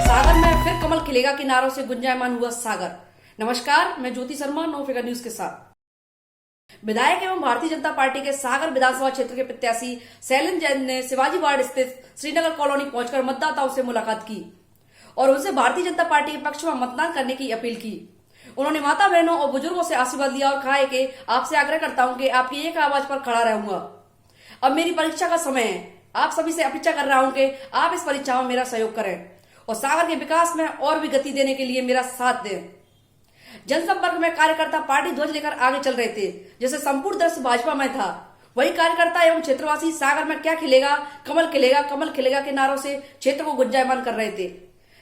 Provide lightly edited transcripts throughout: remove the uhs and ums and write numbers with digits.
सागर में फिर कमल खिलेगा के नारों से गुंजायमान हुआ सागर। नमस्कार, मैं Jyoti Sharma know figure news के साथ। विधायक एवं भारतीय जनता पार्टी के सागर विधानसभा क्षेत्र के प्रत्याशी शैलेंद्र जैन ने शिवाजी वार्ड स्थित श्रीनगर कॉलोनी पहुंचकर मतदाताओं से मुलाकात की और उनसे भारतीय जनता पार्टी के पक्ष में मतदान करने की अपील की। उन्होंने माता बहनों और बुजुर्गों से आशीर्वाद लिया और कहा है कि आपसे आग्रह करता हूं कि आपकी एक आवाज पर खड़ा रहूंगा। अब मेरी परीक्षा का समय है। आप सभी से अपेक्षा कर रहा हूं कि आप इस परीक्षा में मेरा सहयोग करें और सागर के विकास में और भी गति देने के लिए मेरा साथ दें। जनसंपर्क में कार्यकर्ता पार्टी ध्वज लेकर आगे चल रहे थे, जैसे संपूर्ण दृश्य भाजपा में था। वही कार्यकर्ता एवं क्षेत्रवासी सागर में क्या खिलेगा, कमल खिलेगा के नारों से क्षेत्र को गुंजायमान कर रहे थे।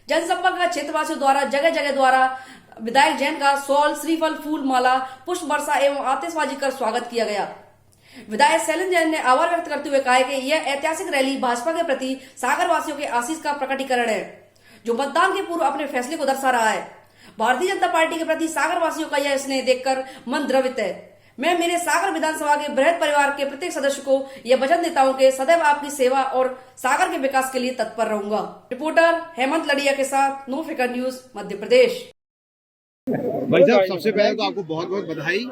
जनसंपर्क का क्षेत्रवासियों द्वारा जगह जगह द्वारा विधायक जैन का शॉल, श्रीफल, फूल माला, पुष्प वर्षा एवं आतिशबाजी कर स्वागत किया गया। विधायक शैलेंद्र जैन ने आभार व्यक्त करते हुए कहा कि यह ऐतिहासिक रैली भाजपा के प्रति सागर वासियों के आशीष का प्रकटीकरण है, जो मतदान के पूर्व अपने फैसले को दर्शा रहा है। भारतीय जनता पार्टी के प्रति सागर वासियों का यह स्नेह देखकर मन द्रवित है। मैं मेरे सागर विधानसभा के बृहद परिवार के प्रत्येक सदस्य को यह वचन देता हूं कि सदैव आपकी सेवा और सागर के विकास के लिए तत्पर रहूंगा। रिपोर्टर हेमंत लड़िया के साथ नो फिकर न्यूज, मध्य प्रदेश। भाई साहब, सबसे पहले तो आपको बहुत बहुत बधाई।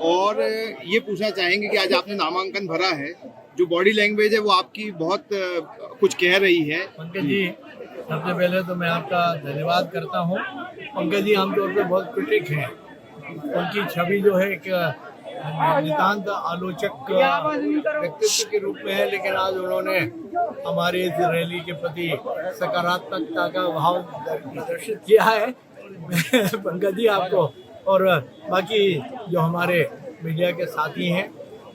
और ये पूछना चाहेंगे कि आज आपने नामांकन भरा है, जो बॉडी लैंग्वेज है वो आपकी बहुत कुछ कह रही है। पंकज जी, सबसे पहले तो मैं आपका धन्यवाद करता हूँ। पंकज जी आमतौर पर बहुत क्रिटिक हैं, उनकी छवि जो है एक नितांत आलोचक व्यक्तित्व के रूप में है, लेकिन आज उन्होंने हमारे इस रैली के प्रति सकारात्मकता का भाव प्रदर्शित किया है। पंकज जी आपको और बाकी जो हमारे मीडिया के साथी हैं,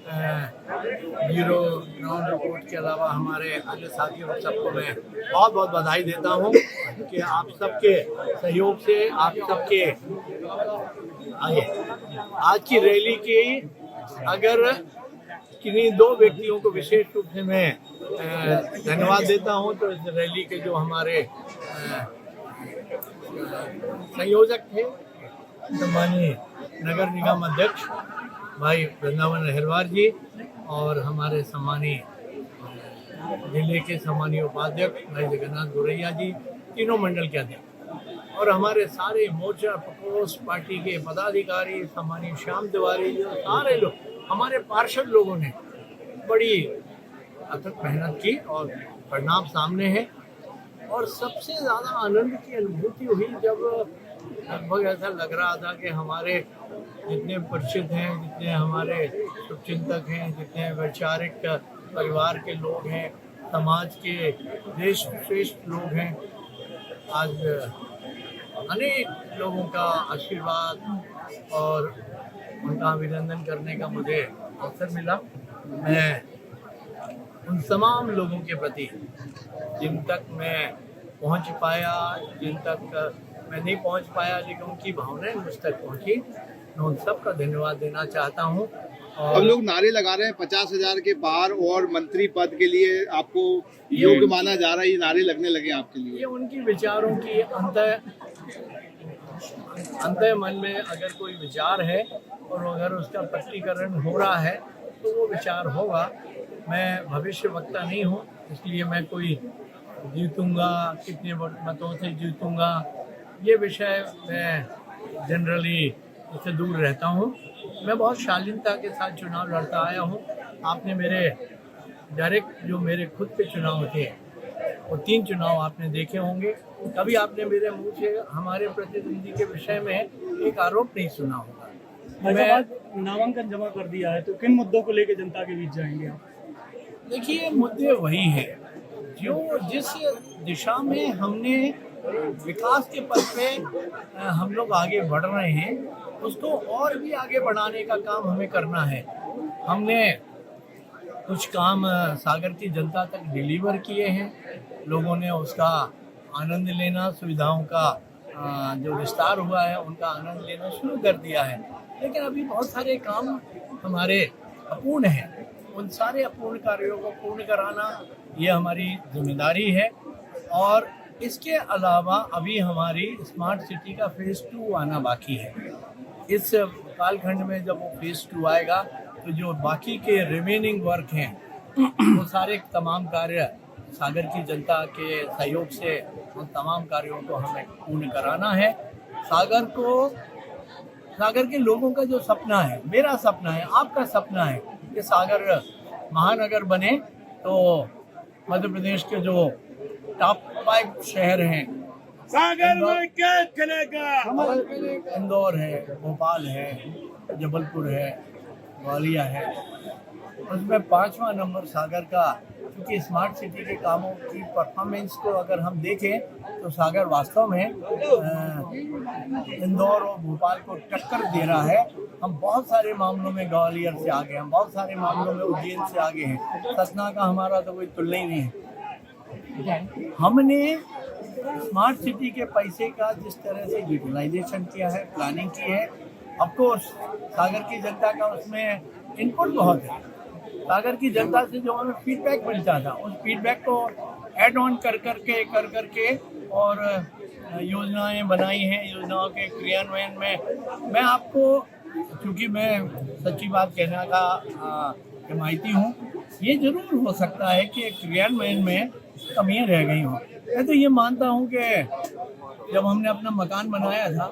ब्यूरो ग्राउंड रिपोर्ट के अलावा हमारे अन्य साथियों सबको मैं बहुत बहुत बधाई देता हूं कि आप सबके सहयोग से, आप सबके आज की रैली की अगर किन्हीं दो व्यक्तियों को विशेष रूप से मैं धन्यवाद देता हूं, तो इस रैली के जो हमारे संयोजक थे, सम्मानीय नगर निगम अध्यक्ष भाई वृंदावन अहिरवार जी और हमारे सम्मानीय जिले के सम्मानीय उपाध्यक्ष भाई जगन्नाथ गोरैया जी, तीनों मंडल के अध्यक्ष, और हमारे सारे मोर्चा प्रकोष्ठ पार्टी के पदाधिकारी, सम्मानीय श्याम तिवारी जी, सारे लोग, हमारे पार्षद लोगों ने बड़ी अथक मेहनत की और परिणाम सामने है। और सबसे ज़्यादा आनंद की अनुभूति हुई जब लगभग ऐसा लग रहा था कि हमारे जितने परिचित हैं, जितने हमारे शुभचिंतक हैं, जितने वैचारिक परिवार के लोग हैं, समाज के देश श्रेष्ठ लोग हैं, आज अनेक लोगों का आशीर्वाद और उनका अभिनंदन करने का मुझे अवसर मिला। मैं उन तमाम लोगों के प्रति जिन तक मैं पहुंच पाया, जिन तक मैं नहीं पहुंच पाया, लेकिन उनकी भावनाएं मुझ तक पहुंची, मैं उन सब का धन्यवाद देना चाहता हूं। अब लोग नारे लगा रहे हैं 50,000 के पार और मंत्री पद के लिए आपको योग्य माना जा रहा है, ये नारे लगने लगे आपके लिए। ये उनकी विचारों की अंत मन में अगर कोई विचार है और अगर उसका प्रकटीकरण हो रहा है तो वो विचार होगा। मैं भविष्य वक्ता नहीं हूँ, इसलिए मैं कोई जीतूंगा, कितने मतों से जीतूंगा, ये विषय मैं जनरली इससे दूर रहता हूँ। मैं बहुत शालीनता के साथ चुनाव लड़ता आया हूँ। आपने मेरे डायरेक्ट जो मेरे खुद के चुनाव थे वो 3 चुनाव आपने देखे होंगे। कभी आपने मेरे मुंह से हमारे प्रतिद्वंदी के विषय में एक आरोप नहीं सुना होगा। मैं नामांकन जमा कर दिया है, तो किन मुद्दों को लेकर जनता के बीच जाएंगे आप? देखिए, मुद्दे वही हैं जो जिस दिशा में हमने विकास के पथ पे हम लोग आगे बढ़ रहे हैं, उसको और भी आगे बढ़ाने का काम हमें करना है। हमने कुछ काम सागर की जनता तक डिलीवर किए हैं, लोगों ने उसका आनंद लेना, सुविधाओं का जो विस्तार हुआ है उनका आनंद लेना शुरू कर दिया है। लेकिन अभी बहुत सारे काम हमारे अपूर्ण हैं, उन सारे अपूर्ण कार्यों को पूर्ण कराना ये हमारी जिम्मेदारी है। और इसके अलावा अभी हमारी स्मार्ट सिटी का फेज़ 2 आना बाकी है। इस कालखंड में जब वो फेज़ 2 आएगा तो जो बाकी के रिमेनिंग वर्क हैं वो सारे तमाम कार्य सागर की जनता के सहयोग से उन तमाम कार्यों को हमें पूर्ण कराना है। सागर के लोगों का जो सपना है, मेरा सपना है, आपका सपना है कि सागर महानगर बने, तो मध्य प्रदेश के जो टॉप 5 शहर हैं, सागर में क्या चलेगा? इंदौर है, भोपाल है, जबलपुर है, ग्वालियर है, उसमें 5वां नंबर सागर का। क्योंकि स्मार्ट सिटी के कामों की परफॉर्मेंस को अगर हम देखें तो सागर वास्तव में इंदौर और भोपाल को टक्कर दे रहा है। हम बहुत सारे मामलों में ग्वालियर से आगे हैं, हम बहुत सारे मामलों में उज्जैन से आगे हैं। सतना का हमारा तो कोई तुलना ही नहीं है। हमने स्मार्ट सिटी के पैसे का जिस तरह से यूटिलाइजेशन किया है, प्लानिंग की है, ऑफकोर्स सागर की जनता का उसमें इनपुट बहुत है। सागर की जनता से जो हमें फीडबैक मिलता था, उस फीडबैक को ऐड ऑन कर करके और योजनाएं बनाई हैं। योजनाओं के क्रियान्वयन में मैं आपको, क्योंकि मैं सच्ची बात कहने का हिमायती हूँ, ये जरूर हो सकता है कि क्रियान्वयन में कमियां रह गई हों। मैं तो ये मानता हूँ कि जब हमने अपना मकान बनाया था